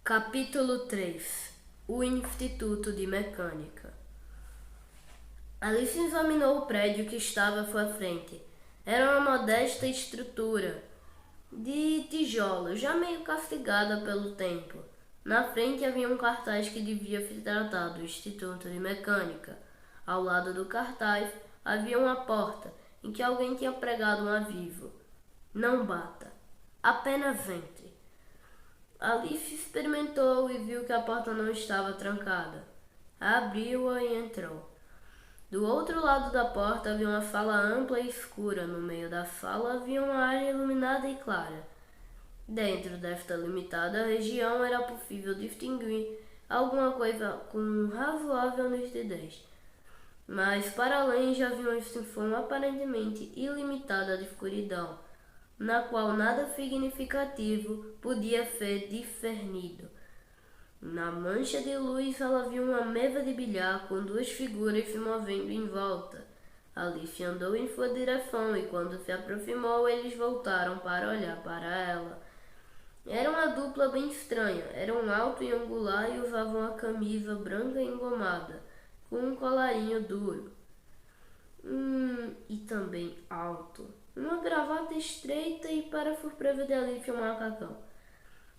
Capítulo 3. O Instituto de Mecânica. Alice examinou o prédio que estava à sua frente. Era uma modesta estrutura de tijolo, já meio castigada pelo tempo. Na frente havia um cartaz que devia se tratar do Instituto de Mecânica. Ao lado do cartaz havia uma porta em que alguém tinha pregado um aviso: "Não bata, apenas entre." Alice experimentou e viu que a porta não estava trancada. Abriu-a e entrou. Do outro lado da porta havia uma sala ampla e escura. No meio da sala havia uma área iluminada e clara. Dentro desta limitada região era possível distinguir alguma coisa com razoável nitidez. Mas para além já havia uma extensão aparentemente ilimitada de escuridão, na qual nada significativo podia ser discernido. Na mancha de luz ela viu uma mesa de bilhar com duas figuras se movendo em volta. Alice andou em sua direção e quando se aproximou eles voltaram para olhar para ela. Era uma dupla bem estranha. Eram alto e angular e usavam uma camisa branca engomada, com um colarinho duro. E também alto. Uma gravata estreita e, para surpresa de Alice, um macacão.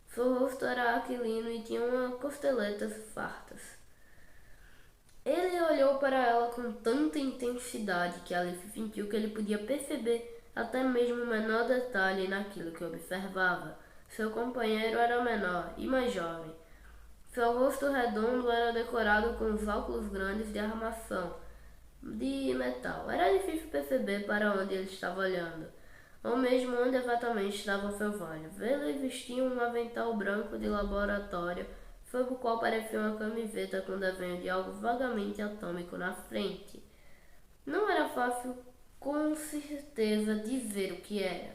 Seu rosto era aquilino e tinha uma costeletas fartas. Ele olhou para ela com tanta intensidade que Alice sentiu que ele podia perceber até mesmo o menor detalhe naquilo que observava. Seu companheiro era menor e mais jovem. Seu rosto redondo era decorado com os óculos grandes de armação de metal. Era difícil perceber para onde ele estava olhando, ou mesmo onde exatamente estavam seus olhos. Ele vestia um avental branco de laboratório, sob o qual parecia uma camiseta com desenho de algo vagamente atômico na frente. Não era fácil, com certeza, dizer o que era,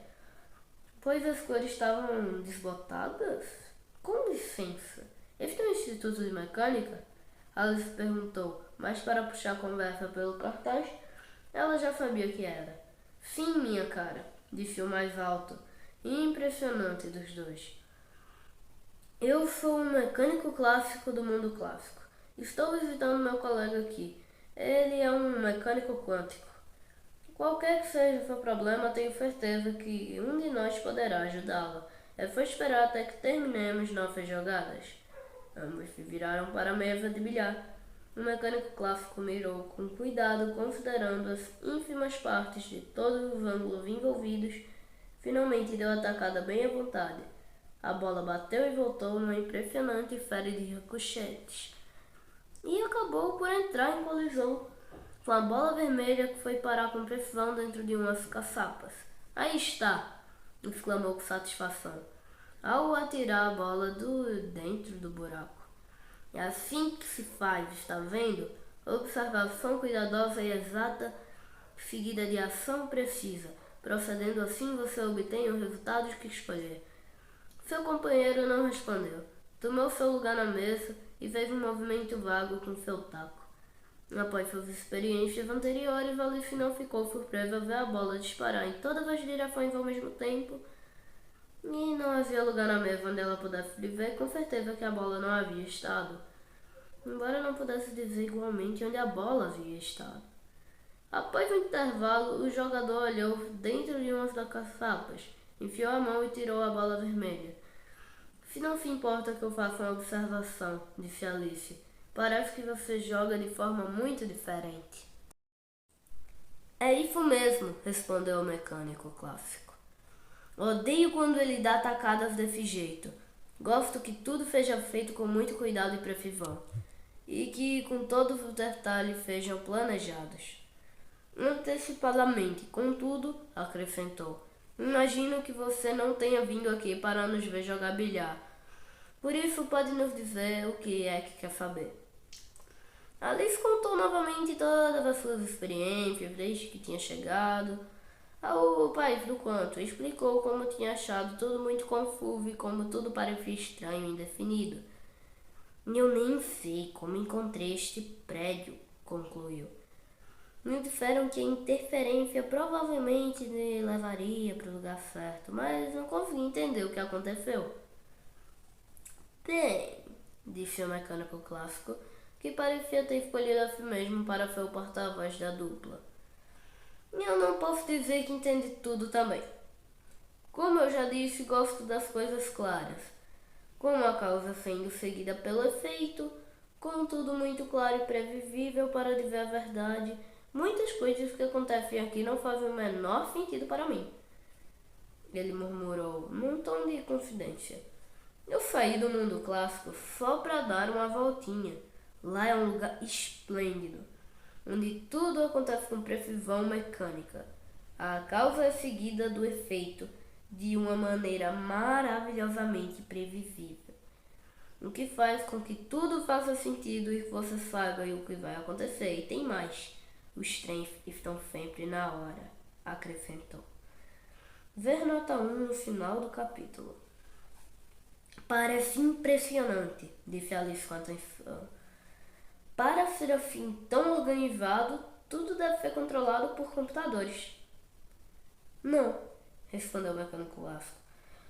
pois as cores estavam desbotadas. Com licença, este é o Instituto de Mecânica? Alice perguntou, mas para puxar a conversa pelo cartaz, ela já sabia que era. Sim, minha cara, disse o mais alto e impressionante dos dois. Eu sou um mecânico clássico do mundo clássico. Estou visitando meu colega aqui. Ele é um mecânico quântico. Qualquer que seja o seu problema, tenho certeza que um de nós poderá ajudá-lo. É só esperar até que terminemos nossas jogadas. Ambos se viraram para a mesa de bilhar. O mecânico clássico mirou com cuidado, considerando as ínfimas partes de todos os ângulos envolvidos. Finalmente deu a tacada bem à vontade. A bola bateu e voltou numa impressionante série de ricochetes e acabou por entrar em colisão com a bola vermelha, que foi parar com precisão dentro de umas caçapas. Aí está! Exclamou com satisfação, ao atirar a bola dentro do buraco. É assim que se faz, está vendo? Observação cuidadosa e exata, seguida de ação precisa. Procedendo assim, você obtém os resultados que escolher. Seu companheiro não respondeu. Tomou seu lugar na mesa e fez um movimento vago com seu taco. Após suas experiências anteriores, Alice não ficou surpresa ao ver a bola disparar em todas as direções ao mesmo tempo, e não havia lugar na mesa onde ela pudesse ver com certeza que a bola não havia estado, embora não pudesse dizer igualmente onde a bola havia estado. Após o intervalo, o jogador olhou dentro de uma das caçapas, enfiou a mão e tirou a bola vermelha. Se não se importa que eu faça uma observação, disse Alice, parece que você joga de forma muito diferente. É isso mesmo, respondeu o mecânico clássico. Odeio quando ele dá tacadas desse jeito. Gosto que tudo seja feito com muito cuidado e precisão, e que com todos os detalhes sejam planejados. Antecipadamente, contudo, acrescentou, imagino que você não tenha vindo aqui para nos ver jogar bilhar. Por isso, pode nos dizer o que é que quer saber. Alice contou novamente todas as suas experiências desde que tinha chegado ao país do Quanto. Explicou como tinha achado tudo muito confuso e como tudo parecia estranho e indefinido. Eu nem sei como encontrei este prédio, concluiu. Me disseram que a interferência provavelmente me levaria para o lugar certo, mas não consegui entender o que aconteceu. Bem, disse o mecânico clássico, que parecia ter escolhido a si mesmo para ser o porta-voz da dupla. Eu não posso dizer que entende tudo também. Como eu já disse, gosto das coisas claras, como a causa sendo seguida pelo efeito, com tudo muito claro e previsível para dizer a verdade. Muitas coisas que acontecem aqui não fazem o menor sentido para mim. Ele murmurou num tom de confidência. Eu saí do mundo clássico só para dar uma voltinha. Lá é um lugar esplêndido, onde tudo acontece com precisão mecânica. A causa é seguida do efeito de uma maneira maravilhosamente previsível, o que faz com que tudo faça sentido e que você saiba o que vai acontecer. E tem mais, os trens estão sempre na hora, acrescentou. Ver nota 1 no final do capítulo. Parece impressionante, disse Alice com atenção. Para ser assim tão organizado, tudo deve ser controlado por computadores. Não, respondeu o mecânico clássico.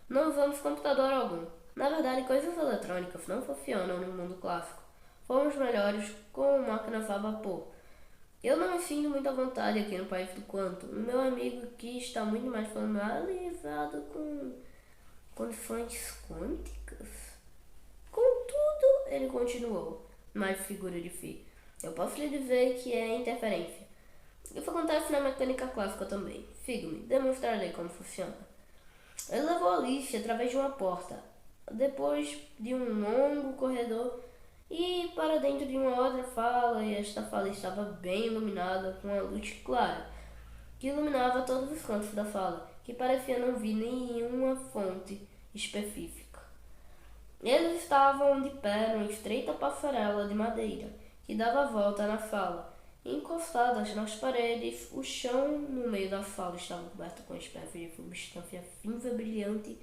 Não usamos computador algum. Na verdade, coisas eletrônicas não funcionam no mundo clássico. Fomos melhores com máquinas a vapor. Eu não me sinto muito à vontade aqui no país do quanto. O meu amigo aqui está muito mais familiarizado com condições quânticas. Contudo, ele continuou, mais figura de si. Eu posso lhe dizer que é interferência. Isso acontece na mecânica clássica também. Siga-me, demonstrarei como funciona. Ele levou Alice através de uma porta, depois de um longo corredor e para dentro de uma outra sala, e esta sala estava bem iluminada com uma luz clara, que iluminava todos os cantos da sala, que parecia não vir nenhuma fonte específica. Eles estavam de pé numa estreita passarela de madeira, que dava a volta na sala. Encostadas nas paredes, o chão no meio da sala estava coberto com uma espécie de substância cinza brilhante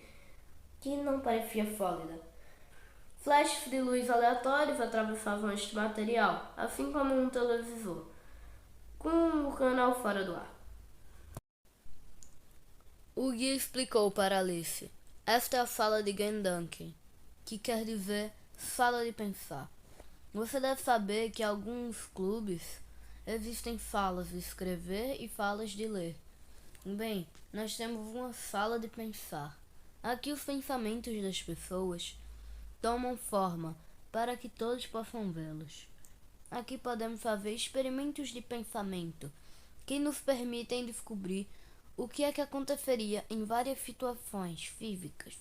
que não parecia sólida. Flashes de luz aleatórios atravessavam este material, assim como um televisor, com o canal fora do ar. O guia explicou para Alice. Esta é a sala de Gendanken, que quer dizer sala de pensar. Você deve saber que em alguns clubes existem salas de escrever e salas de ler. Bem, nós temos uma sala de pensar. Aqui os pensamentos das pessoas tomam forma para que todos possam vê-los. Aqui podemos fazer experimentos de pensamento que nos permitem descobrir o que é que aconteceria em várias situações físicas,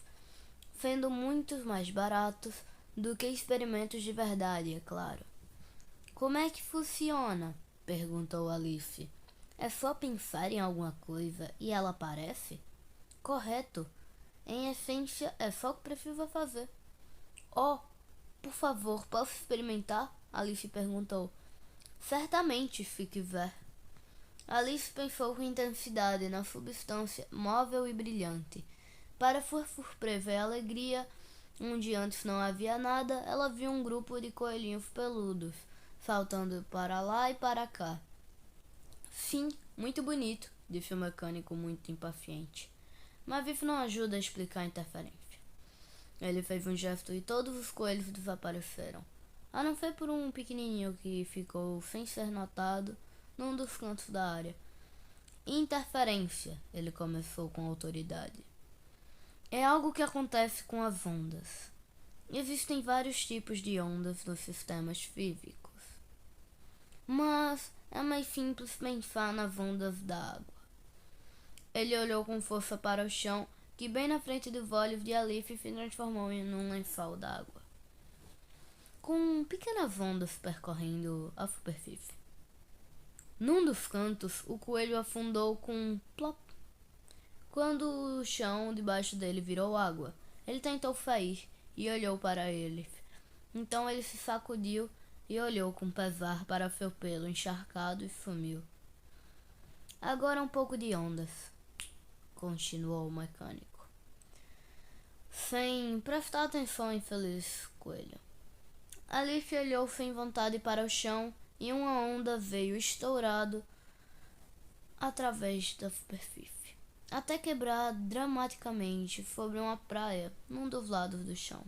sendo muito mais baratos do que experimentos de verdade, é claro. Como é que funciona? Perguntou Alice. É só pensar em alguma coisa e ela aparece? Correto. Em essência, é só o que precisa fazer. Oh, por favor, posso experimentar? Alice perguntou. Certamente, se quiser. Alice pensou com intensidade na substância móvel e brilhante. Para sua surpresa e alegria, onde antes não havia nada, ela viu um grupo de coelhinhos peludos, saltando para lá e para cá. Sim, muito bonito, disse o mecânico muito impaciente. Mas isso não ajuda a explicar a interferência. Ele fez um gesto e todos os coelhos desapareceram, a não ser por um pequenininho que ficou sem ser notado num dos cantos da área. Interferência, ele começou com autoridade. É algo que acontece com as ondas. Existem vários tipos de ondas nos sistemas físicos, mas é mais simples pensar nas ondas da água. Ele olhou com força para o chão, que bem na frente dos olhos de Alice se transformou em um lençol d'água, com pequenas ondas percorrendo a superfície. Num dos cantos, o coelho afundou com um plop. Quando o chão debaixo dele virou água, ele tentou sair e olhou para eles. Então ele se sacudiu e olhou com pesar para seu pelo encharcado e sumiu. Agora um pouco de ondas, continuou o mecânico, sem prestar atenção em Feliz Coelho. Alice olhou sem vontade para o chão e uma onda veio estourado através da superfície, até quebrar dramaticamente sobre uma praia num dos lados do chão.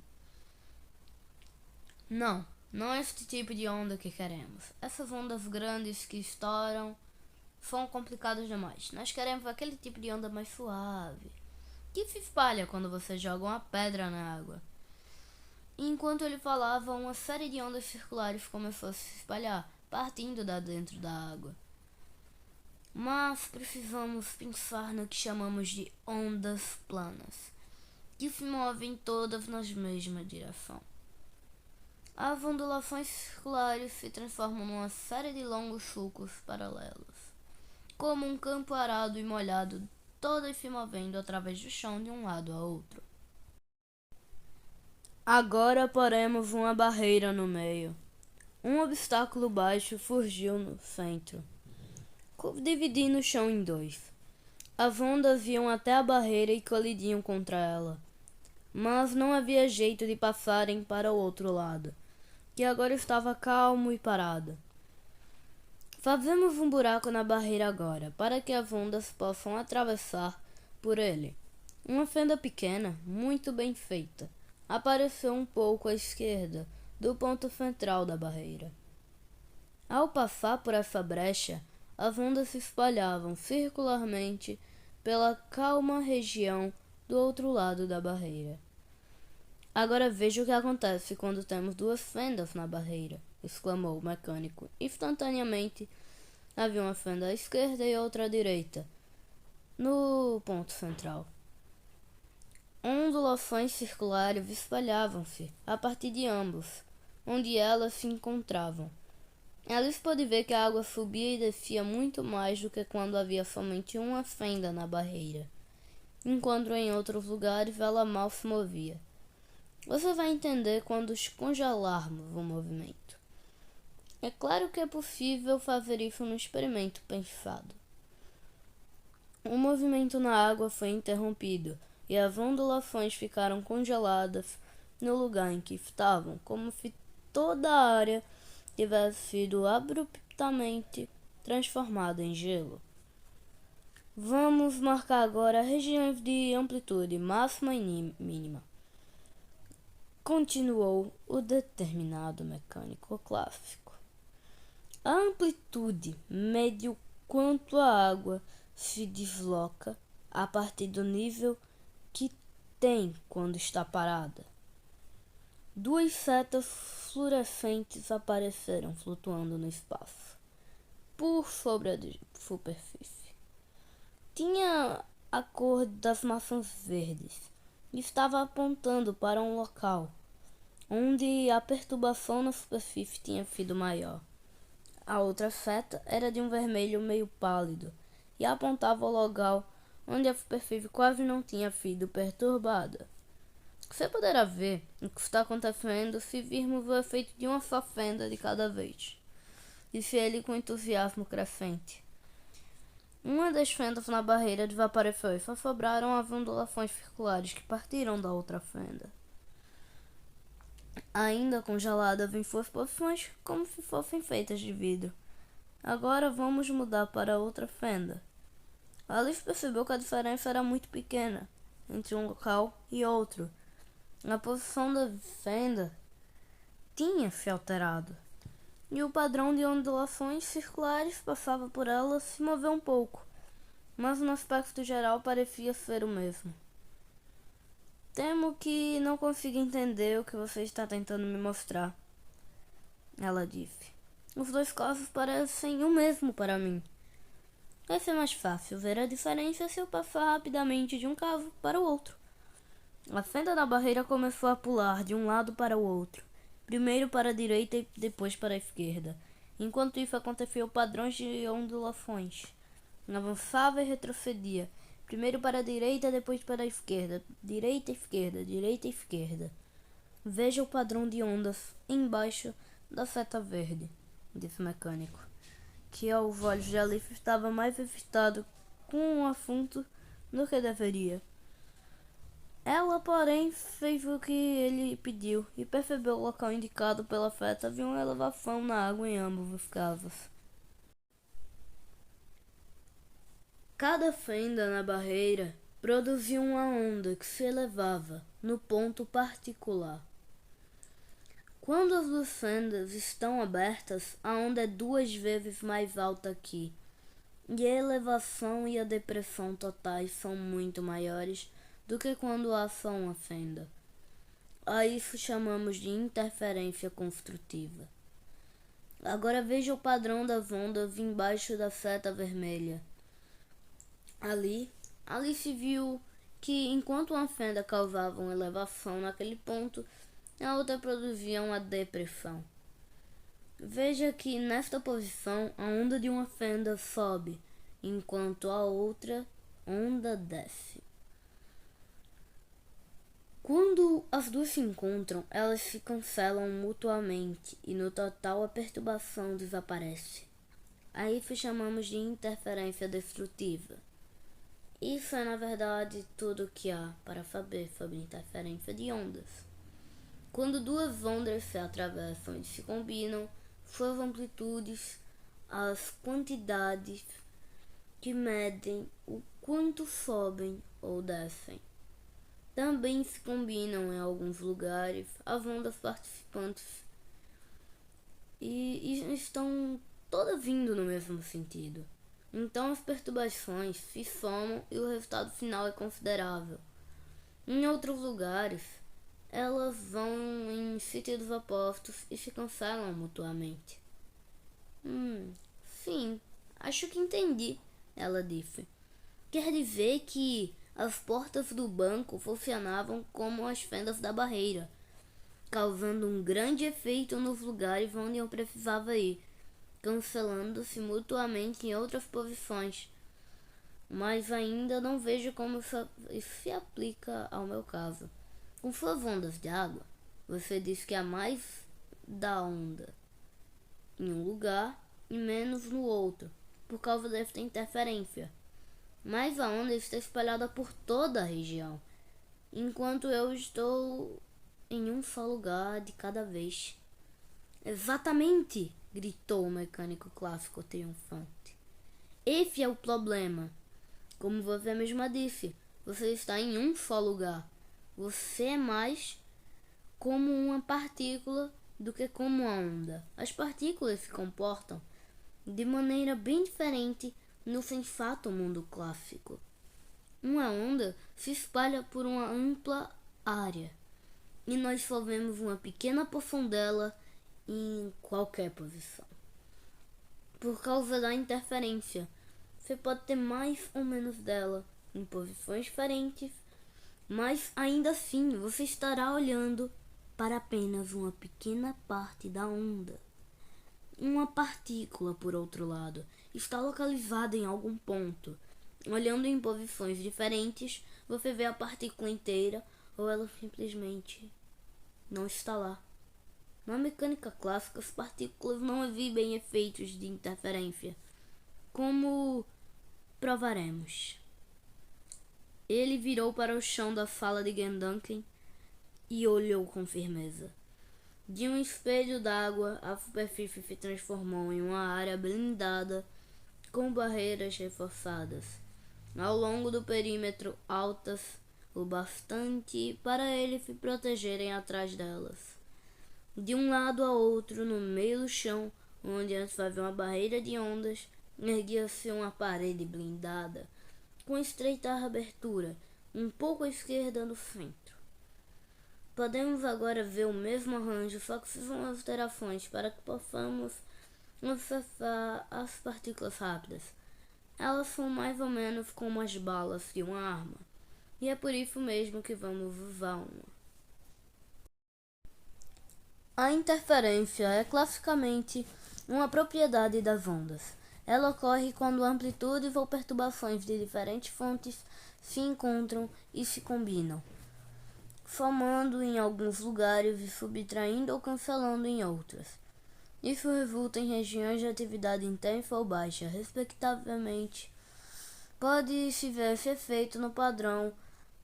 Não, não é este tipo de onda que queremos. Essas ondas grandes que estouram são complicadas demais. Nós queremos aquele tipo de onda mais suave, que se espalha quando você joga uma pedra na água. E enquanto ele falava, uma série de ondas circulares começou a se espalhar, partindo da dentro da água. Mas precisamos pensar no que chamamos de ondas planas, que se movem todas na mesma direção. As ondulações circulares se transformam numa série de longos sulcos paralelos, como um campo arado e molhado, todas se movendo através do chão de um lado a outro. Agora poremos uma barreira no meio. Um obstáculo baixo surgiu no centro, dividindo o chão em dois. As ondas iam até a barreira e colidiam contra ela, mas não havia jeito de passarem para o outro lado, que agora estava calmo e parado. Fazemos um buraco na barreira agora, para que as ondas possam atravessar por ele. Uma fenda pequena, muito bem feita, apareceu um pouco à esquerda do ponto central da barreira. Ao passar por essa brecha, as ondas se espalhavam circularmente pela calma região do outro lado da barreira. Agora veja o que acontece quando temos duas fendas na barreira, exclamou o mecânico. Instantaneamente, havia uma fenda à esquerda e outra à direita, no ponto central. Ondulações circulares espalhavam-se a partir de ambos, onde elas se encontravam. Alice pôde ver que a água subia e descia muito mais do que quando havia somente uma fenda na barreira, enquanto em outros lugares ela mal se movia. Você vai entender quando congelarmos o movimento. É claro que é possível fazer isso no experimento pensado. O movimento na água foi interrompido e as ondulações ficaram congeladas no lugar em que estavam, como se toda a área tivesse sido abruptamente transformada em gelo. Vamos marcar agora regiões de amplitude máxima e mínima, continuou o determinado mecânico clássico. A amplitude mede o quanto a água se desloca a partir do nível que tem quando está parada. Duas setas fluorescentes apareceram flutuando no espaço, por sobre a superfície. Tinha a cor das maçãs verdes e estava apontando para um local onde a perturbação na superfície tinha sido maior. A outra seta era de um vermelho meio pálido e apontava ao local onde a superfície quase não tinha sido perturbada. Você poderá ver o que está acontecendo se virmos o efeito de uma só fenda de cada vez, disse ele com entusiasmo crescente. Uma das fendas na barreira desapareceu e só sobraram as ondulações circulares que partiram da outra fenda, ainda congeladas em suas posições como se fossem feitas de vidro. Agora vamos mudar para outra fenda. Alice percebeu que a diferença era muito pequena entre um local e outro. A posição da fenda tinha se alterado, e o padrão de ondulações circulares passava por ela se moveu um pouco, mas no aspecto geral parecia ser o mesmo. Temo que não consiga entender o que você está tentando me mostrar, ela disse. Os dois casos parecem o mesmo para mim. Vai ser mais fácil ver a diferença se eu passar rapidamente de um caso para o outro. A fenda da barreira começou a pular de um lado para o outro, primeiro para a direita e depois para a esquerda. Enquanto isso aconteciam padrões de ondulações. Avançava e retrocedia, primeiro para a direita, depois para a esquerda, direita, esquerda, direita, esquerda. Veja o padrão de ondas embaixo da seta verde, disse o mecânico, que aos olhos de Alice estava mais excitado com o assunto do que deveria. Ela, porém, fez o que ele pediu e percebeu o local indicado pela seta havia uma elevação na água em ambos os casos. Cada fenda na barreira produzia uma onda que se elevava no ponto particular. Quando as duas fendas estão abertas, a onda é 2 vezes mais alta aqui, e a elevação e a depressão totais são muito maiores do que quando há só uma fenda. A isso chamamos de interferência construtiva. Agora veja o padrão das ondas embaixo da seta vermelha. Ali se viu que enquanto uma fenda causava uma elevação naquele ponto, a outra produzia uma depressão. Veja que nesta posição a onda de uma fenda sobe, enquanto a outra onda desce. Quando as duas se encontram, elas se cancelam mutuamente e no total a perturbação desaparece. A isso chamamos de interferência destrutiva. Isso é na verdade tudo o que há para saber sobre interferência de ondas. Quando duas ondas se atravessam e se combinam, suas amplitudes, as quantidades que medem o quanto sobem ou descem. Também se combinam em alguns lugares as ondas participantes e estão todas vindo no mesmo sentido. Então as perturbações se somam e o resultado final é considerável. Em outros lugares, elas vão em sentidos opostos e se cancelam mutuamente. Sim, acho que entendi, ela disse. Quer dizer que as portas do banco funcionavam como as fendas da barreira, causando um grande efeito nos lugares onde eu precisava ir, cancelando-se mutuamente em outras posições. Mas ainda não vejo como isso se aplica ao meu caso. Com suas ondas de água, você diz que há mais da onda em um lugar e menos no outro, por causa desta interferência. Mas a onda está espalhada por toda a região, enquanto eu estou em um só lugar de cada vez. Exatamente! Gritou o mecânico clássico triunfante. Esse é o problema. Como você mesma disse, você está em um só lugar. Você é mais como uma partícula do que como uma onda. As partículas se comportam de maneira bem diferente no sensato mundo clássico. Uma onda se espalha por uma ampla área e nós só vemos uma pequena porção dela em qualquer posição. Por causa da interferência, você pode ter mais ou menos dela em posições diferentes, mas ainda assim você estará olhando para apenas uma pequena parte da onda. Uma partícula, por outro lado, está localizada em algum ponto. Olhando em posições diferentes, você vê a partícula inteira ou ela simplesmente não está lá. Na mecânica clássica, as partículas não exibem efeitos de interferência, como provaremos. Ele virou para o chão da sala de Ganduncan e olhou com firmeza. De um espelho d'água, a superfície se transformou em uma área blindada com barreiras reforçadas ao longo do perímetro, altas o bastante para eles se protegerem atrás delas. De um lado a outro, no meio do chão, onde antes havia uma barreira de ondas, erguia-se uma parede blindada, com estreita abertura, um pouco à esquerda do centro. Podemos agora ver o mesmo arranjo, só que são alterações para que possamos acessar as partículas rápidas. Elas são mais ou menos como as balas de uma arma, e é por isso mesmo que vamos usar uma. A interferência é classicamente uma propriedade das ondas. Ela ocorre quando amplitudes ou perturbações de diferentes fontes se encontram e se combinam, formando em alguns lugares e subtraindo ou cancelando em outros. Isso resulta em regiões de atividade intensa ou baixa, respectivamente. Pode-se ver esse efeito no padrão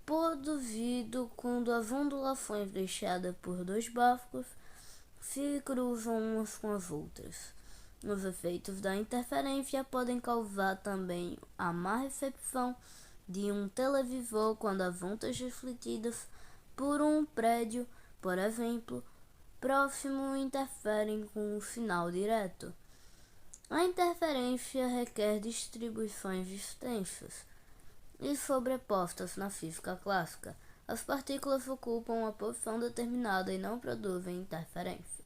produzido quando as ondulações deixadas por dois barcos se cruzam umas com as outras. Os efeitos da interferência podem causar também a má recepção de um televisor quando as ondas refletidas por um prédio, por exemplo, próximo interferem com o sinal direto. A interferência requer distribuições extensas e sobrepostas na física clássica. As partículas ocupam uma posição determinada e não produzem interferência.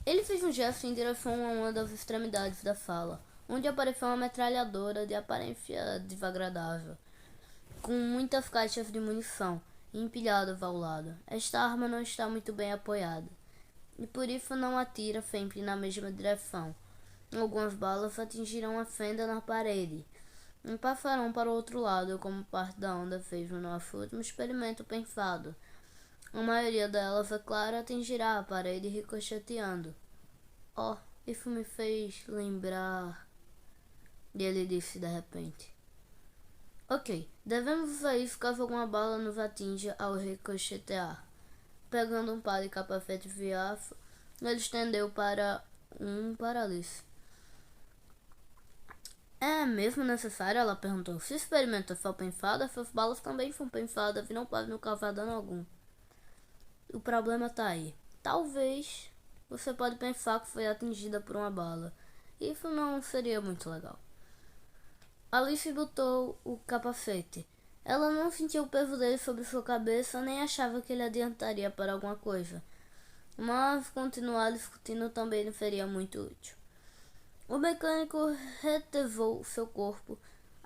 Ele fez um gesto em direção a uma das extremidades da sala, onde apareceu uma metralhadora de aparência desagradável, com muitas caixas de munição empilhadas ao lado. Esta arma não está muito bem apoiada, e por isso não atira sempre na mesma direção. Algumas balas atingirão a fenda na parede e passarão para o outro lado, como parte da onda fez no nosso último experimento pensado. A maioria delas, é claro, atingirá a parede ricocheteando. Oh, isso me fez lembrar... ele disse de repente. Ok, devemos usar isso caso alguma bala nos atinja ao ricochetear. Pegando um par de capacete de aço, ele estendeu para Alice. É mesmo necessário? Ela perguntou. Se o experimento é só pensado, essas balas também são pensadas e não podem nos causar dano algum. O problema tá aí. Talvez você pode pensar que foi atingida por uma bala. Isso não seria muito legal. Alice botou o capacete. Ela não sentiu o peso dele sobre sua cabeça, nem achava que ele adiantaria para alguma coisa. Mas continuar discutindo também não seria muito útil. O mecânico retevou seu corpo,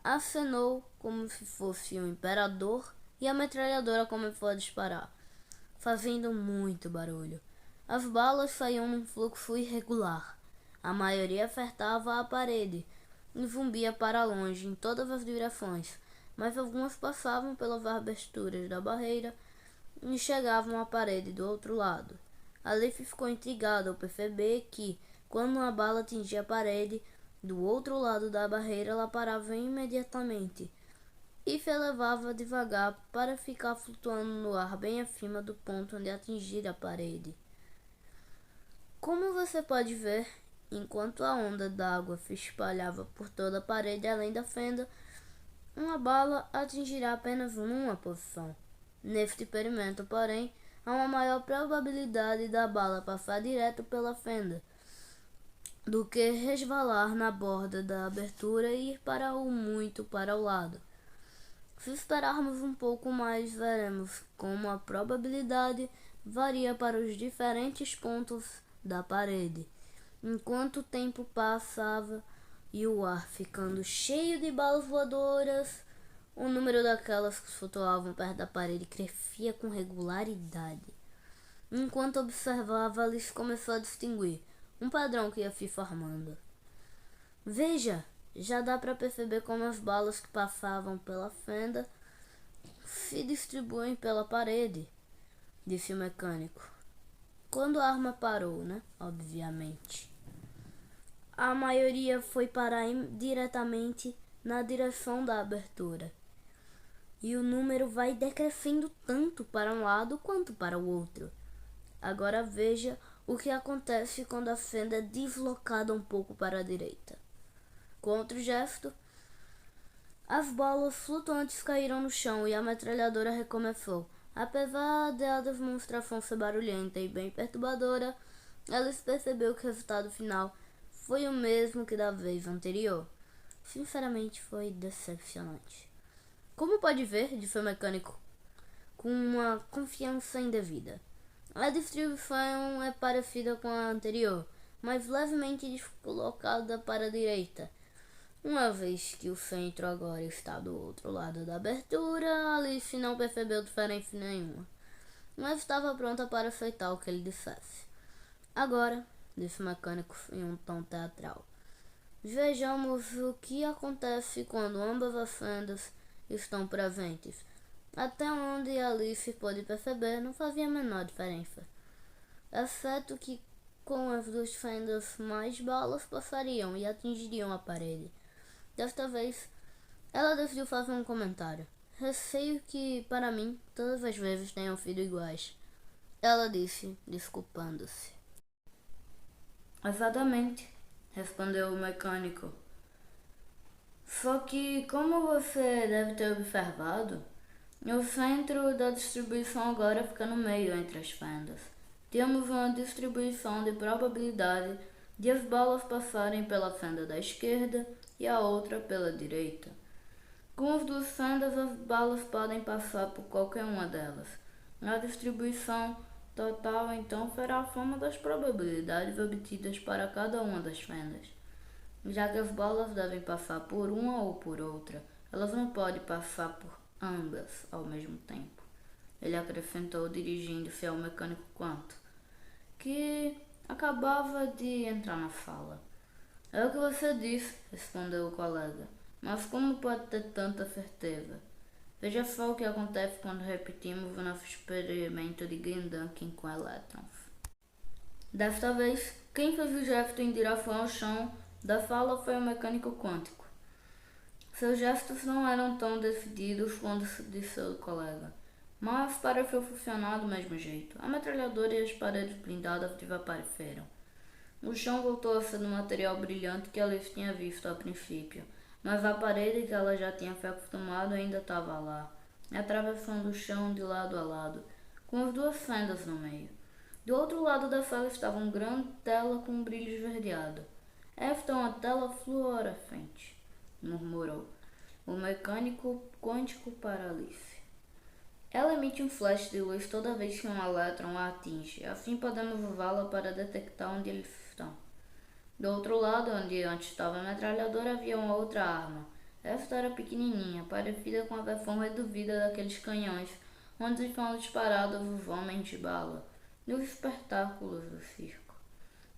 acenou como se fosse um imperador e a metralhadora começou a disparar, fazendo muito barulho. As balas saíam num fluxo irregular. A maioria acertava a parede e zumbia para longe em todas as direções, mas algumas passavam pelas aberturas da barreira e chegavam à parede do outro lado. Alice ficou intrigada ao perceber que, quando uma bala atingia a parede do outro lado da barreira, ela parava imediatamente e se elevava devagar para ficar flutuando no ar bem acima do ponto onde atingir a parede. Como você pode ver, enquanto a onda d'água se espalhava por toda a parede além da fenda, uma bala atingirá apenas uma posição. Neste experimento, porém, há uma maior probabilidade da bala passar direto pela fenda do que resvalar na borda da abertura e ir muito para o lado. Se esperarmos um pouco mais, veremos como a probabilidade varia para os diferentes pontos da parede. Enquanto o tempo passava e o ar ficando cheio de balas voadoras, o número daquelas que flutuavam perto da parede crescia com regularidade. Enquanto observava, Alice começou a distinguir um padrão que ia se formando. Veja, já dá para perceber como as balas que passavam pela fenda se distribuem pela parede, disse o mecânico. Quando a arma parou, obviamente. A maioria foi parar diretamente na direção da abertura. E o número vai decrescendo tanto para um lado quanto para o outro. Agora veja o que acontece quando a fenda é deslocada um pouco para a direita. Com outro gesto, as bolas flutuantes caíram no chão e a metralhadora recomeçou. Apesar da demonstração ser barulhenta e bem perturbadora, Alice percebeu que o resultado final foi o mesmo que da vez anterior. Sinceramente, foi decepcionante. Como pode ver, disse o mecânico, com uma confiança indevida. A distribuição é parecida com a anterior, mas levemente deslocada para a direita. Uma vez que o centro agora está do outro lado da abertura, Alice não percebeu diferença nenhuma, mas estava pronta para aceitar o que ele dissesse. Agora, disse o mecânico em um tom teatral, vejamos o que acontece quando ambas as fendas estão presentes. Até onde Alice pôde perceber, não fazia a menor diferença, exceto que com as duas fendas mais balas passariam e atingiriam a parede. Desta vez, ela decidiu fazer um comentário. Receio que, para mim, todas as vezes tenham sido iguais. Ela disse, desculpando-se. Exatamente, respondeu o mecânico. Só que, como você deve ter observado, o centro da distribuição agora fica no meio entre as fendas. tínhamos uma distribuição de probabilidade de as balas passarem pela fenda da esquerda e a outra pela direita. Com as duas fendas, as balas podem passar por qualquer uma delas. A distribuição total, então, fará a soma das probabilidades obtidas para cada uma das fendas. Já que as balas devem passar por uma ou por outra, elas não podem passar por ambas ao mesmo tempo. Ele acrescentou, dirigindo-se ao mecânico quântico, que acabava de entrar na sala. É o que você disse, respondeu o colega. Mas como pode ter tanta certeza? Veja só o que acontece quando repetimos o nosso experimento de Grandukin com elétrons. Desta vez, quem fez o gesto em direção ao chão da sala foi o mecânico quântico. Seus gestos não eram tão decididos quanto de seu colega, mas pareceu funcionar do mesmo jeito. A metralhadora e as paredes blindadas desapareceram. O chão voltou a ser do material brilhante que Alice tinha visto a princípio, mas a parede que ela já tinha se acostumado ainda estava lá, atravessando o chão de lado a lado, com as duas fendas no meio. Do outro lado da sala estava uma grande tela com um brilho esverdeado. Esta é uma tela fluorescente, murmurou o mecânico quântico para Alice. Ela emite um flash de luz toda vez que um elétron a atinge, assim podemos usá-la para detectar onde eles estão. Do outro lado, onde antes estava a metralhadora, havia uma outra arma. Esta era pequenininha, parecida com a versão reduzida daqueles canhões onde são disparados os homens de bala, nos espetáculos do circo.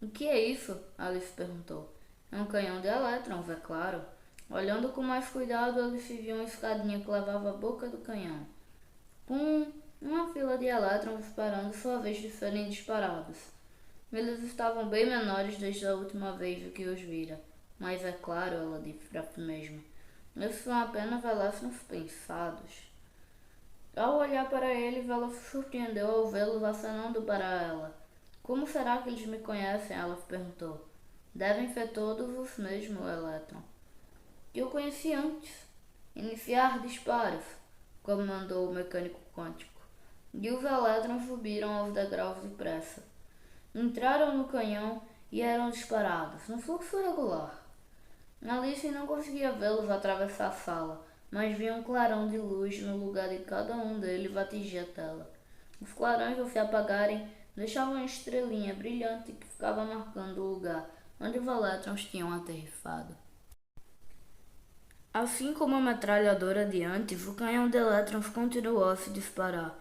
O que é isso? Alice perguntou. É um canhão de elétrons, é claro. Olhando com mais cuidado, Alice viu uma escadinha que levava à boca do canhão, com uma fila de elétrons esperando sua vez de serem disparados. Eles estavam bem menores desde a última vez que os vira, mas é claro, ela disse para si mesma, esses são apenas elétrons pensados. Ao olhar para eles, ela se surpreendeu ao vê-los acenando para ela. Como será que eles me conhecem? Ela perguntou. Devem ser todos os mesmos elétrons que eu conheci antes. Iniciar disparos, comandou o mecânico quântico, e os elétrons subiram aos degraus depressa. Entraram no canhão e eram disparados, num fluxo regular. Alice não conseguia vê-los atravessar a sala, mas via um clarão de luz no lugar de cada um deles atingir a tela. Os clarões, ao se apagarem, deixavam uma estrelinha brilhante que ficava marcando o lugar onde os elétrons tinham aterrissado. Assim como a metralhadora de antes, o canhão de elétrons continuou a se disparar.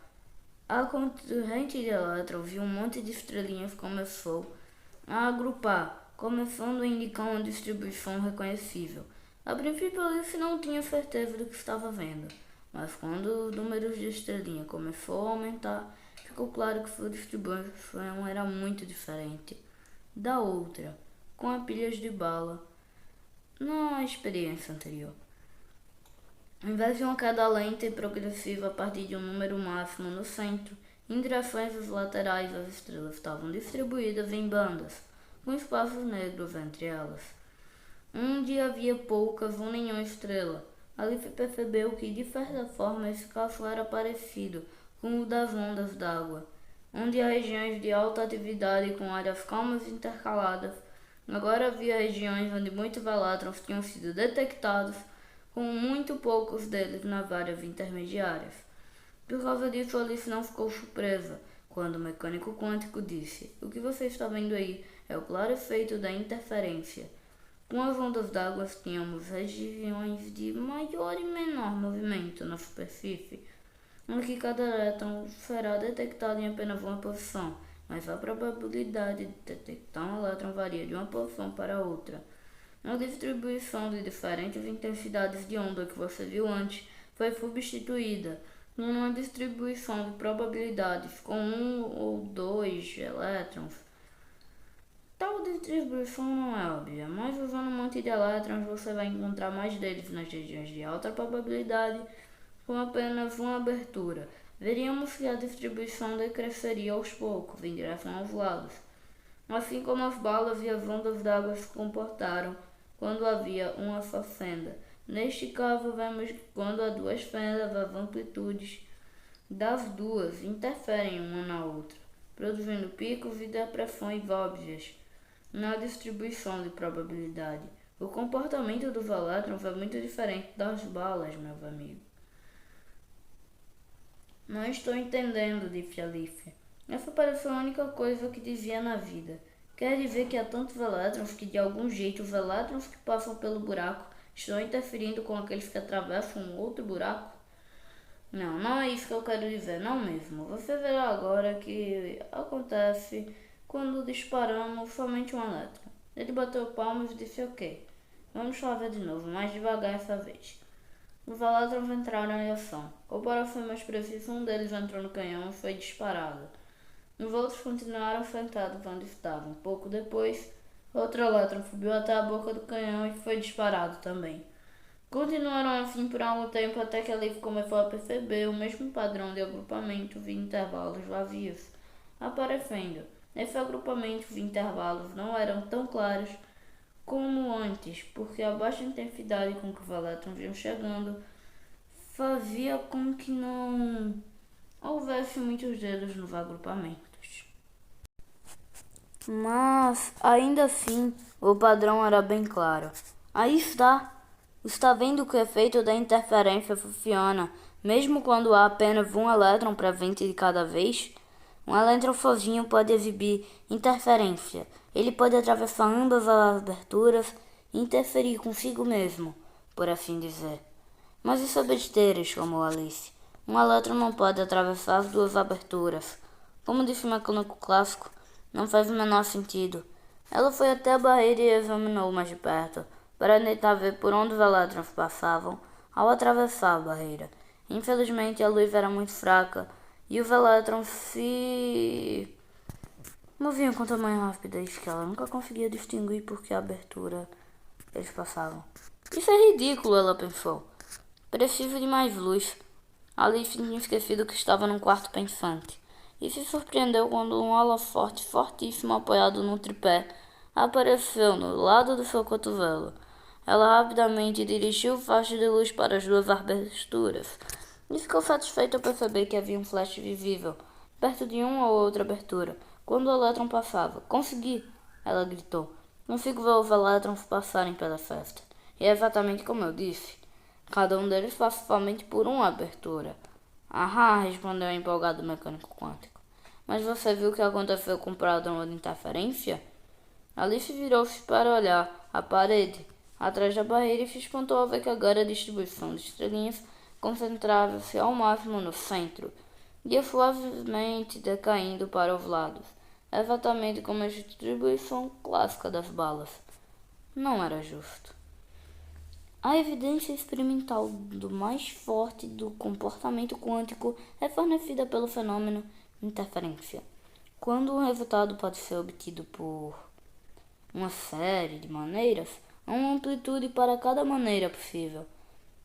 A corrente de elétrons e um monte de estrelinhas começou a agrupar, começando a indicar uma distribuição reconhecível. A princípio, Alice não tinha certeza do que estava vendo, mas quando os números de estrelinha começou a aumentar, ficou claro que sua distribuição era muito diferente da outra, com as pilhas de bala na experiência anterior. Em vez de uma queda lenta e progressiva a partir de um número máximo no centro, em direções às laterais as estrelas estavam distribuídas em bandas, com espaços negros entre elas. Onde havia poucas ou nenhuma estrela, Alice percebeu que, de certa forma, esse caso era parecido com o das ondas d'água, onde há regiões de alta atividade com áreas calmas intercaladas. Agora havia regiões onde muitos elétrons tinham sido detectados, com muito poucos deles nas áreas intermediárias. Por causa disso, Alice não ficou surpresa quando o mecânico quântico disse: "O que você está vendo aí é o claro efeito da interferência. Com as ondas d'água tínhamos regiões de maior e menor movimento na superfície, em que cada elétron será detectado em apenas uma posição, mas a probabilidade de detectar um elétron varia de uma posição para outra. A distribuição de diferentes intensidades de onda que você viu antes foi substituída por uma distribuição de probabilidades com um ou dois elétrons. Tal distribuição não é óbvia, mas usando um monte de elétrons você vai encontrar mais deles nas regiões de alta probabilidade com apenas uma abertura. Veríamos que a distribuição decresceria aos poucos, em direção aos lados, assim como as balas e as ondas d'água se comportaram quando havia uma só fenda. Neste caso, vemos que quando há duas fendas, as amplitudes das duas interferem uma na outra. produzindo picos e depressões óbvias na distribuição de probabilidade. O comportamento dos elétrons é muito diferente das balas, meus amigos. Não estou entendendo, disse Alice. Essa pareceu a única coisa que dizia na vida. Quer dizer que há tantos elétrons que, de algum jeito, os elétrons que passam pelo buraco estão interferindo com aqueles que atravessam um outro buraco? Não, não é isso que eu quero dizer, não mesmo. Você verá agora que acontece quando disparamos somente um elétron. Ele bateu palmas e disse ok. Vamos fazer de novo, mais devagar essa vez. Os elétrons entraram em ação. Ou para ser mais preciso, um deles entrou no canhão e foi disparado. Os outros continuaram sentados onde estavam. Pouco depois, outro elétron subiu até a boca do canhão e foi disparado também. Continuaram assim por algum tempo até que Alice começou a perceber o mesmo padrão de agrupamentos e intervalos vazios aparecendo. Esses agrupamentos e intervalos não eram tão claros como antes, porque a baixa intensidade com que os elétrons iam chegando fazia com que não houvesse muitos dedos nos agrupamentos. Mas, ainda assim, o padrão era bem claro. Aí está! Está vendo que o efeito da interferência funciona, mesmo quando há apenas um elétron presente de cada vez? Um elétron sozinho pode exibir interferência. Ele pode atravessar ambas as aberturas e interferir consigo mesmo, por assim dizer. Mas isso é besteira, exclamou Alice. Um elétron não pode atravessar as duas aberturas. Como disse o mecânico clássico, não faz o menor sentido. Ela foi até a barreira e examinou mais de perto, para tentar ver por onde os elétrons passavam ao atravessar a barreira. Infelizmente, a luz era muito fraca e os elétrons se moviam com tamanha rapidez que ela nunca conseguia distinguir por que abertura eles passavam. Isso é ridículo, ela pensou. Preciso de mais luz. Alice tinha esquecido que estava num quarto pensante e se surpreendeu quando um holofote fortíssimo apoiado num tripé apareceu no lado do seu cotovelo. Ela rapidamente dirigiu o faixa de luz para as duas aberturas e ficou satisfeita ao perceber que havia um flash visível perto de uma ou outra abertura quando o elétron passava. Consegui! Ela gritou. Consigo ver os elétrons passarem pela festa. E é exatamente como eu disse. Cada um deles passa somente por uma abertura. Ahá, respondeu o empolgado mecânico quântico. Mas você viu o que aconteceu com o padrão de interferência? Alice virou-se para olhar a parede atrás da barreira e se espantou ao ver que agora a distribuição de estrelinhas concentrava-se ao máximo no centro, ia suavemente decaindo para os lados, exatamente como a distribuição clássica das balas. Não era justo. A evidência experimental do mais forte do comportamento quântico é fornecida pelo fenômeno de interferência, quando o resultado pode ser obtido por uma série de maneiras, há uma amplitude para cada maneira possível.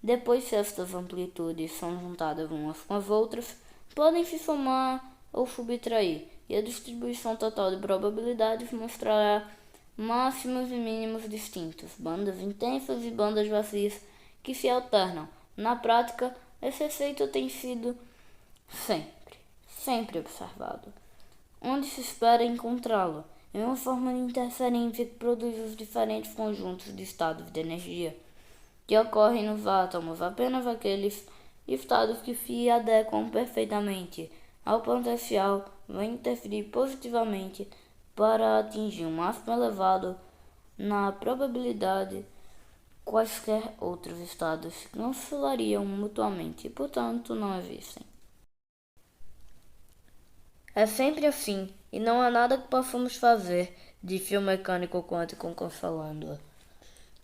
Depois, se estas amplitudes são juntadas umas com as outras, podem se somar ou subtrair, e a distribuição total de probabilidades mostrará máximos e mínimos distintos, bandas intensas e bandas vazias que se alternam. Na prática, esse efeito tem sido sempre observado, onde se espera encontrá-lo. É uma forma de interferência que produz os diferentes conjuntos de estados de energia que ocorrem nos átomos, apenas aqueles estados que se adequam perfeitamente ao potencial vão interferir positivamente para atingir um máximo elevado na probabilidade. Quaisquer outros estados se cancelariam mutuamente e, portanto, não existem. É sempre assim, e não há nada que possamos fazer, disse o mecânico quântico consolando-a.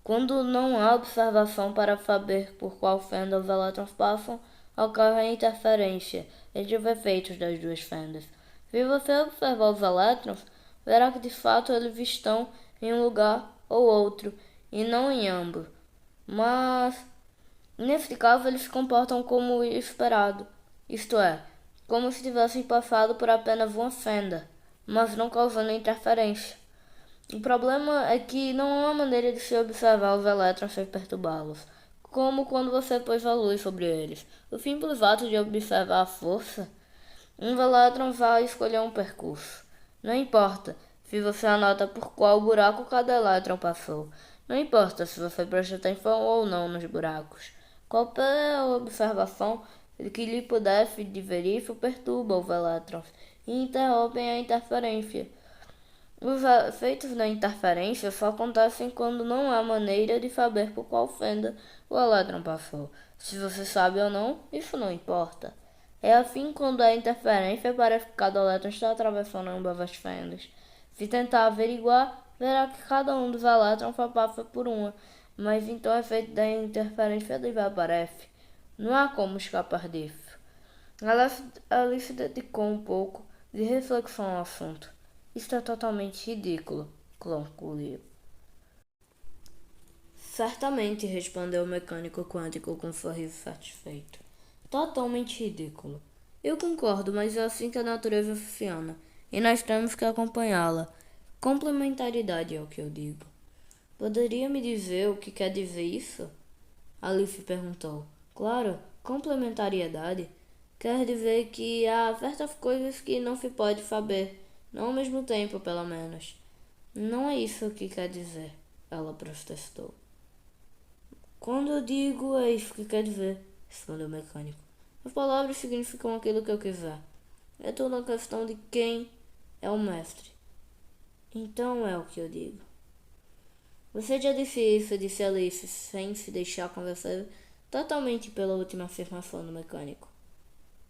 Quando não há observação para saber por qual fenda os elétrons passam, ocorre a interferência entre os efeitos das duas fendas. Se você observar os elétrons, verá que de fato eles estão em um lugar ou outro, e não em ambos. Mas, nesse caso, eles se comportam como o esperado, isto é, como se tivessem passado por apenas uma fenda, mas não causando interferência. O problema é que não há uma maneira de se observar os elétrons sem perturbá-los, como quando você pôs a luz sobre eles. O simples ato de observar a força Um Velétron vai escolher um percurso. Não importa se você anota por qual buraco cada elétron passou. Não importa se você presta atenção ou não nos buracos. Qualquer observação que lhe puder diferir isso perturba os elétrons e interrompem a interferência. Os efeitos da interferência só acontecem quando não há maneira de saber por qual fenda o elétron passou. Se você sabe ou não, isso não importa. É assim quando há interferência, parece que cada elétron está atravessando ambas as fendas. Se tentar averiguar, verá que cada um dos elétrons só passa por uma, mas então o efeito da interferência desaparece. Não há como escapar disso. Alice dedicou um pouco de reflexão ao assunto. Isso é totalmente ridículo, concluiu. Certamente, respondeu o mecânico quântico com um sorriso satisfeito. Totalmente ridículo. Eu concordo, mas é assim que a natureza funciona, e nós temos que acompanhá-la. Complementaridade é o que eu digo. Poderia me dizer o que quer dizer isso? Alice perguntou. Claro, complementariedade quer dizer que há certas coisas que não se pode saber, não ao mesmo tempo, pelo menos. Não é isso que quer dizer, ela protestou. Quando eu digo é isso que quer dizer, respondeu o mecânico. As palavras significam aquilo que eu quiser. É toda uma questão de quem é o mestre. Então é o que eu digo. Você já disse isso, disse Alice, sem se deixar convencer totalmente pela última afirmação do mecânico.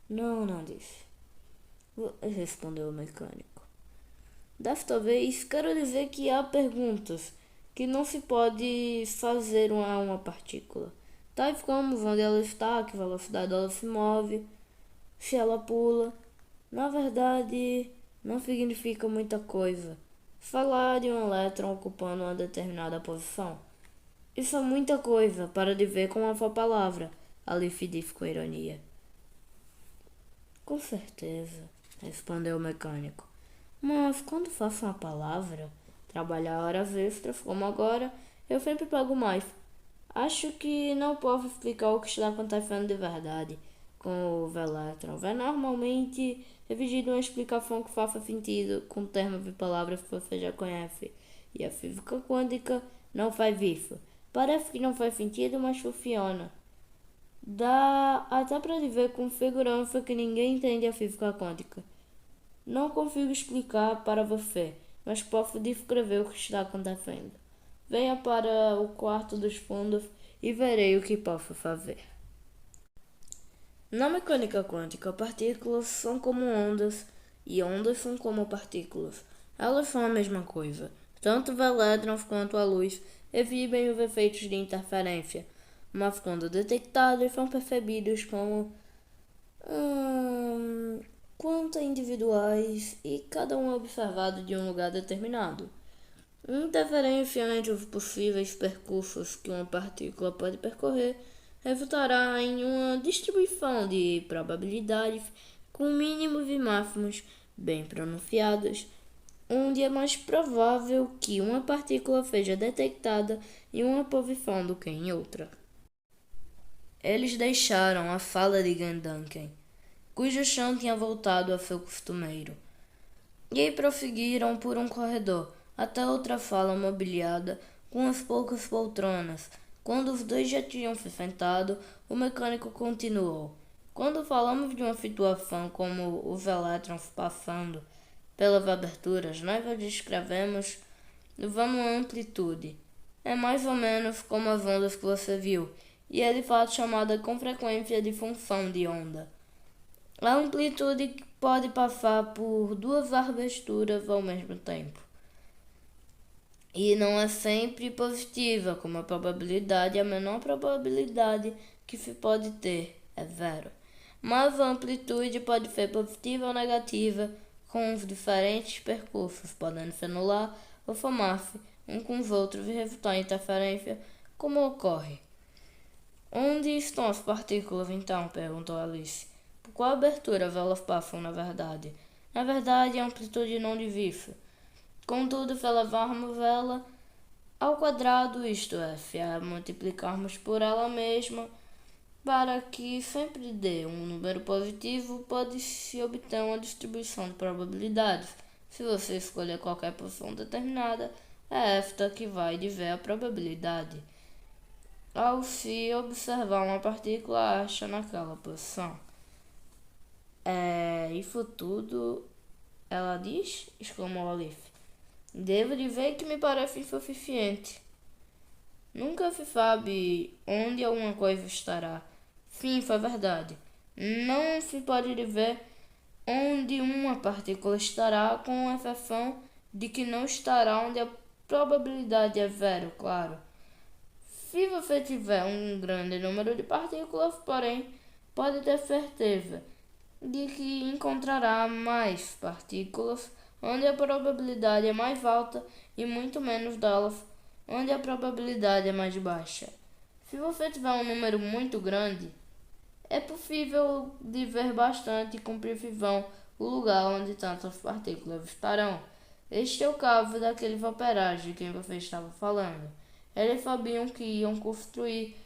Não disse, respondeu o mecânico. Desta vez, quero dizer que há perguntas que não se pode fazer a uma partícula. Tais como onde ela está, que velocidade ela se move, se ela pula. Na verdade, não significa muita coisa. Falar de um elétron ocupando uma determinada posição. Isso é muita coisa para dizer com uma só palavra, Alice disse com ironia. Com certeza, respondeu o mecânico. Mas quando faço uma palavra, trabalhar horas extras, como agora, eu sempre pago mais. Acho que não posso explicar o que está acontecendo de verdade com o Velétron. É normalmente exigido uma explicação que faça sentido com termos e palavras que você já conhece. E a física quântica não faz isso. Parece que não faz sentido, mas funciona. Dá até para dizer com segurança que ninguém entende a física quântica. Não consigo explicar para você, mas posso descrever o que está acontecendo. Venha para o quarto dos fundos e verei o que posso fazer. Na mecânica quântica, partículas são como ondas e ondas são como partículas. Elas são a mesma coisa. Tanto os elétrons quanto a luz exibem os efeitos de interferência, mas quando detectados são percebidos como quanto individuais e cada um observado de um lugar determinado. Interferência entre os possíveis percursos que uma partícula pode percorrer resultará em uma distribuição de probabilidades com mínimos e máximos bem pronunciados, onde é mais provável que uma partícula seja detectada em uma posição do que em outra. Eles deixaram a sala de Ganduncan, cujo chão tinha voltado ao seu costumeiro, e prosseguiram por um corredor até outra sala mobiliada com as poucas poltronas. Quando os dois já tinham se sentado, o mecânico continuou. Quando falamos de uma situação como os elétrons passando pelas aberturas, nós a descrevemos uma amplitude. É mais ou menos como as ondas que você viu, e é de fato chamada com frequência de função de onda. A amplitude pode passar por duas aberturas ao mesmo tempo. E não é sempre positiva, como a probabilidade, a menor probabilidade que se pode ter é zero. Mas a amplitude pode ser positiva ou negativa, com os diferentes percursos, podendo se anular ou formar-se um com os outros e resultar em interferência, como ocorre. Onde estão as partículas, então? Perguntou Alice. Por qual abertura elas passam, na verdade? Na verdade, a amplitude não divide. Contudo, se elevarmos ela ao quadrado, isto é, se a multiplicarmos por ela mesma, Para que sempre dê um número positivo, pode-se obter uma distribuição de probabilidades. Se você escolher qualquer posição determinada, é esta que vai dizer a probabilidade. Ao se observar uma partícula acha naquela posição. Isso tudo, ela diz, exclamou Alice. Devo dizer que me parece insuficiente. Nunca se sabe onde alguma coisa estará. Sim, foi verdade. Não se pode dizer onde uma partícula estará, com exceção de que não estará onde a probabilidade é zero, claro. Se você tiver um grande número de partículas, porém, pode ter certeza de que encontrará mais partículas onde a probabilidade é mais alta e muito menos delas onde a probabilidade é mais baixa. Se você tiver um número muito grande, é possível dizer bastante com precisão o lugar onde tantas partículas estarão. Este é o caso daqueles operários de quem você estava falando. Eles sabiam que iam construir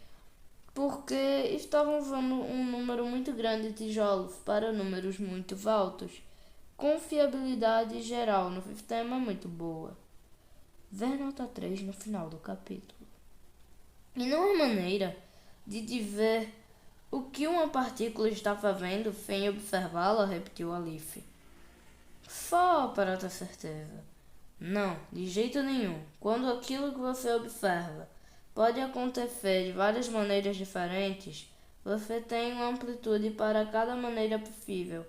porque estavam usando um número muito grande de tijolos para números muito altos. Confiabilidade geral no sistema muito boa. Vê nota 3 no final do capítulo. E não há maneira de dizer o que uma partícula está fazendo sem observá-la, repetiu Alice. Só para ter certeza. Não, de jeito nenhum. Quando aquilo que você observa pode acontecer de várias maneiras diferentes, você tem uma amplitude para cada maneira possível.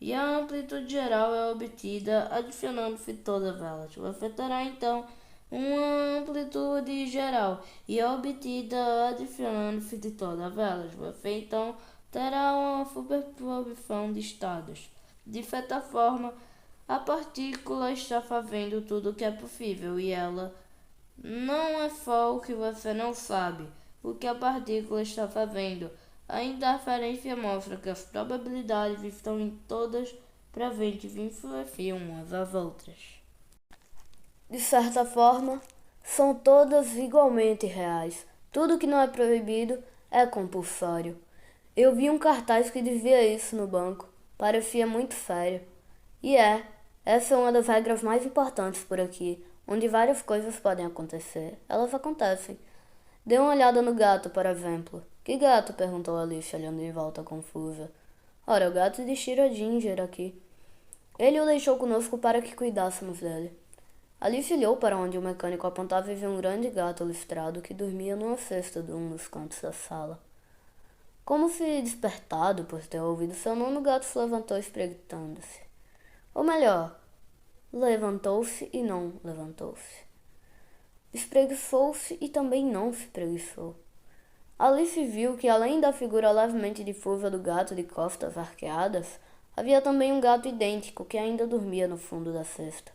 E a amplitude geral é obtida adicionando-se todas elas. Você terá então uma amplitude geral e é obtida adicionando-se de todas elas. Você então terá uma superposição de estados. De certa forma, a partícula está fazendo tudo o que é possível e ela não é só o que você não sabe, o que a partícula está fazendo. A interferência mostra que as probabilidades estão em todas presentes e influenciam umas às outras. De certa forma, são todas igualmente reais. Tudo que não é proibido é compulsório. Eu vi um cartaz que dizia isso no banco. Parecia muito sério. E essa é uma das regras mais importantes por aqui, onde várias coisas podem acontecer. Elas acontecem. Dê uma olhada no gato, por exemplo. Que gato? Perguntou Alice, olhando em volta confusa. Ora, o gato de Shiro-Ginger aqui. Ele o deixou conosco para que cuidássemos dele. Alice olhou para onde o mecânico apontava e viu um grande gato listrado que dormia numa cesta de um dos cantos da sala. Como se despertado por ter ouvido seu nome, o gato se levantou espreguiçando-se. Ou melhor, levantou-se e não levantou-se. Espreguiçou-se e também não se espreguiçou. Alice viu que, além da figura levemente difusa do gato de costas arqueadas, havia também um gato idêntico que ainda dormia no fundo da cesta.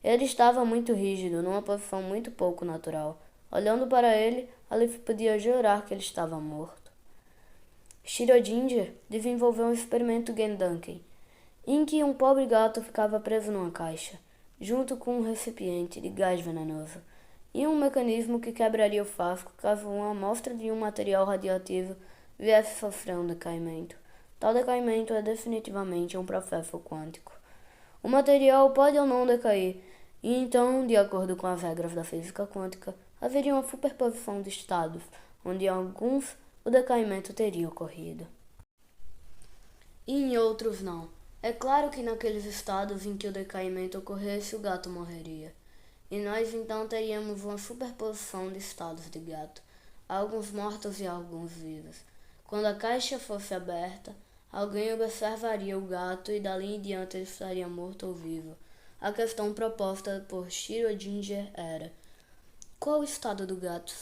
Ele estava muito rígido, numa posição muito pouco natural. Olhando para ele, Alice podia jurar que ele estava morto. Shiro-Ginger desenvolveu um experimento Gendanken, em que um pobre gato ficava preso numa caixa, junto com um recipiente de gás venenoso, e um mecanismo que quebraria o frasco caso uma amostra de um material radioativo viesse sofrer um decaimento. Tal decaimento é definitivamente um processo quântico. O material pode ou não decair, e então, de acordo com as regras da física quântica, haveria uma superposição de estados, onde em alguns o decaimento teria ocorrido. E em outros não. É claro que naqueles estados em que o decaimento ocorresse, o gato morreria. E nós então teríamos uma superposição de estados de gato, alguns mortos e alguns vivos. Quando a caixa fosse aberta, alguém observaria o gato e dali em diante ele estaria morto ou vivo. A questão proposta por Shiro-Ginger era: qual o estado do gato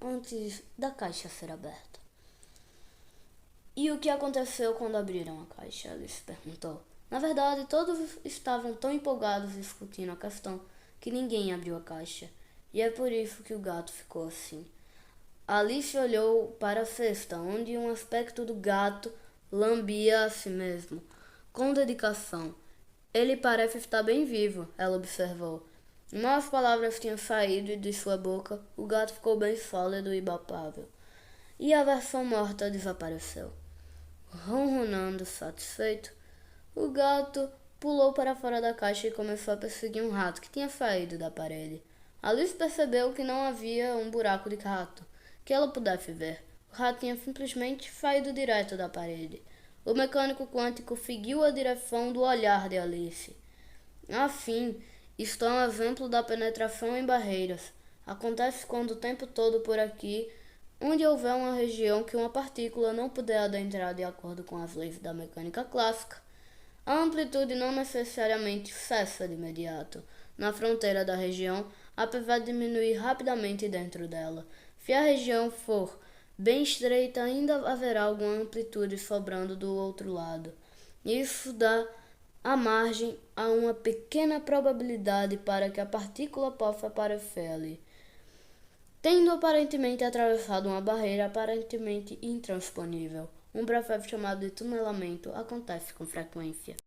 antes da caixa ser aberta? E o que aconteceu quando abriram a caixa? Alice perguntou. Na verdade, todos estavam tão empolgados discutindo a questão que ninguém abriu a caixa. E é por isso que o gato ficou assim. Alice olhou para a cesta, onde um aspecto do gato lambia a si mesmo, com dedicação. Ele parece estar bem vivo, ela observou. Mal as palavras tinham saído de sua boca, o gato ficou bem sólido e palpável. e a versão morta desapareceu. Ronronando satisfeito, o gato pulou para fora da caixa e começou a perseguir um rato que tinha saído da parede. Alice percebeu que não havia um buraco de rato que ela pudesse ver. O rato tinha simplesmente saído direto da parede. O mecânico quântico seguiu a direção do olhar de Alice. Assim, isto é um exemplo da penetração em barreiras. Acontece quando o tempo todo por aqui, onde houver uma região que uma partícula não puder adentrar de acordo com as leis da mecânica clássica, a amplitude não necessariamente cessa de imediato na fronteira da região, apesar de diminuir rapidamente dentro dela. Se a região for bem estreita, ainda haverá alguma amplitude sobrando do outro lado. Isso dá a margem a uma pequena probabilidade para que a partícula possa aparecer ali, tendo aparentemente atravessado uma barreira aparentemente intransponível. Um processo chamado de tunelamento acontece com frequência.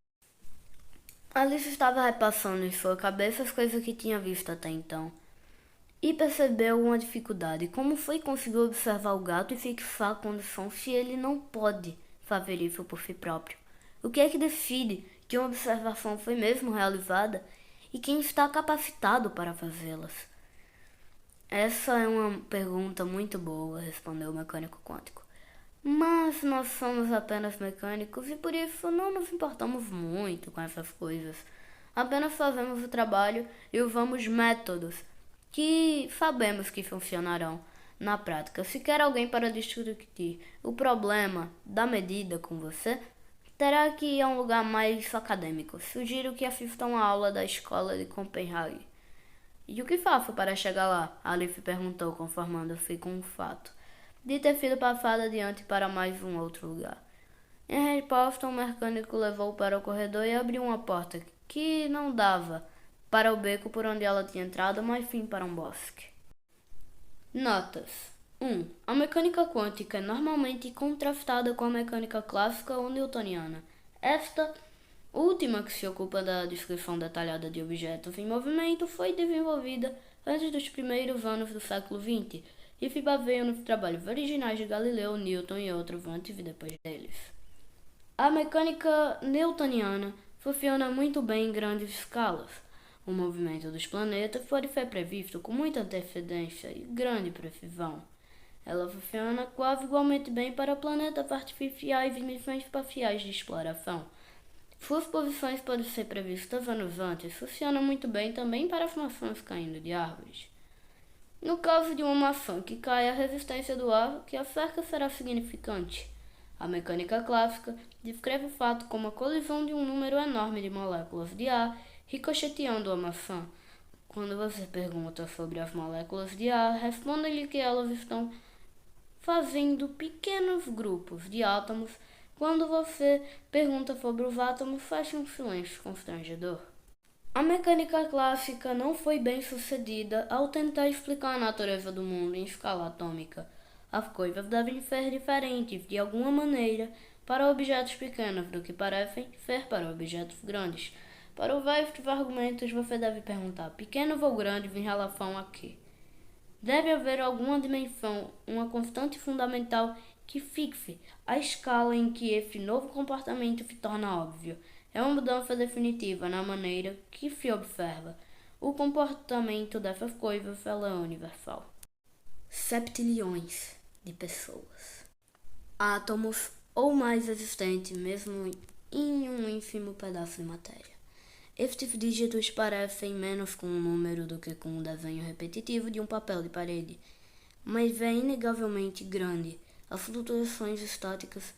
Alice estava repassando em sua cabeça as coisas que tinha visto até então, e percebeu uma dificuldade. Como foi conseguir observar o gato e fixar a condição se ele não pode fazer isso por si próprio? O que é que decide que uma observação foi mesmo realizada e quem está capacitado para fazê-las? Essa é uma pergunta muito boa, respondeu o mecânico quântico. Mas nós somos apenas mecânicos e por isso não nos importamos muito com essas coisas. Apenas fazemos o trabalho e usamos métodos que sabemos que funcionarão na prática. Se quer alguém para discutir o problema da medida com você, terá que ir a um lugar mais acadêmico. Sugiro que assista uma aula da escola de Copenhague. E o que faço para chegar lá? Alice perguntou, conformando-se com o fato de ter sido passada adiante para mais um outro lugar. Em resposta, o mecânico levou para o corredor e abriu uma porta que não dava para o beco por onde ela tinha entrado, mas sim para um bosque. Notas: 1. A mecânica quântica é normalmente contrastada com a mecânica clássica ou newtoniana. Esta última, que se ocupa da descrição detalhada de objetos em movimento, foi desenvolvida antes dos primeiros anos do século XX e se baseia nos trabalhos originais de Galileu, Newton e outros antes e depois deles. A mecânica newtoniana funciona muito bem em grandes escalas. O movimento dos planetas pode ser previsto com muita antecedência e grande precisão. Ela funciona quase igualmente bem para planetas artificiais e missões espaciais de exploração. Suas posições podem ser previstas anos antes. Funciona muito bem também para as maçãs caindo de árvores. No caso de uma maçã que cai, a resistência do ar que a cerca será significante. A mecânica clássica descreve o fato como a colisão de um número enorme de moléculas de ar ricocheteando a maçã. Quando você pergunta sobre as moléculas de ar, responda-lhe que elas estão fazendo pequenos grupos de átomos. Quando você pergunta sobre os átomos, faz um silêncio constrangedor. A mecânica clássica não foi bem sucedida ao tentar explicar a natureza do mundo em escala atômica. As coisas devem ser diferentes, de alguma maneira, para objetos pequenos do que parecem ser para objetos grandes. Para usar estes argumentos, você deve perguntar: pequenos ou grandes em relação a quê? Deve haver alguma dimensão, uma constante fundamental que fixe a escala em que esse novo comportamento se torna óbvio. É uma mudança definitiva na maneira que se observa. O comportamento dessas coisas ela é universal. Septilhões de pessoas. Átomos ou mais existentes mesmo em um ínfimo pedaço de matéria. Estes dígitos parecem menos com um número do que com um desenho repetitivo de um papel de parede, mas é inegavelmente grande. As flutuações estáticas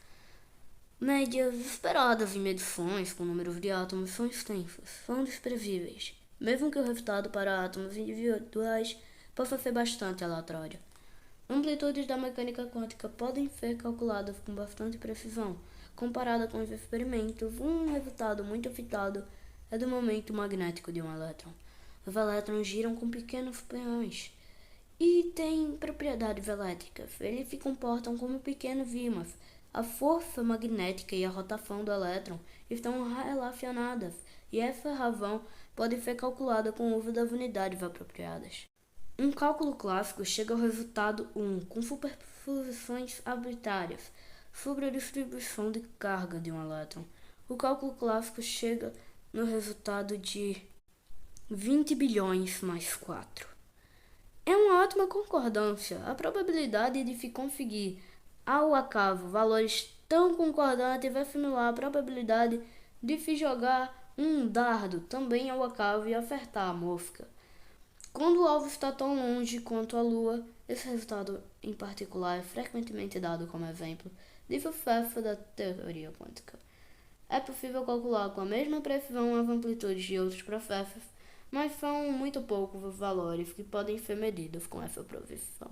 médias esperadas em medições com números de átomos são extensas, são desprezíveis, mesmo que o resultado para átomos individuais possa ser bastante aleatório. Amplitudes da mecânica quântica podem ser calculadas com bastante precisão. Comparada com os experimentos, um resultado muito citado é do momento magnético de um elétron. Os elétrons giram com pequenos peões e têm propriedades elétricas. Eles se comportam como pequenos ímãs. A força magnética e a rotação do elétron estão relacionadas, e essa razão pode ser calculada com o uso das unidades apropriadas. Um cálculo clássico chega ao resultado 1 com suposições arbitrárias sobre a distribuição de carga de um elétron. O cálculo clássico chega no resultado de 20 bilhões mais 4. É uma ótima concordância. A probabilidade de conseguir ao acaso valores tão concordantes vai simular a probabilidade de se jogar um dardo também ao acaso e acertar a mosca. Quando o alvo está tão longe quanto a Lua, esse resultado em particular é frequentemente dado como exemplo de sucesso da teoria quântica. É possível calcular com a mesma precisão as amplitudes de outros processos, mas são muito poucos os valores que podem ser medidos com essa precisão.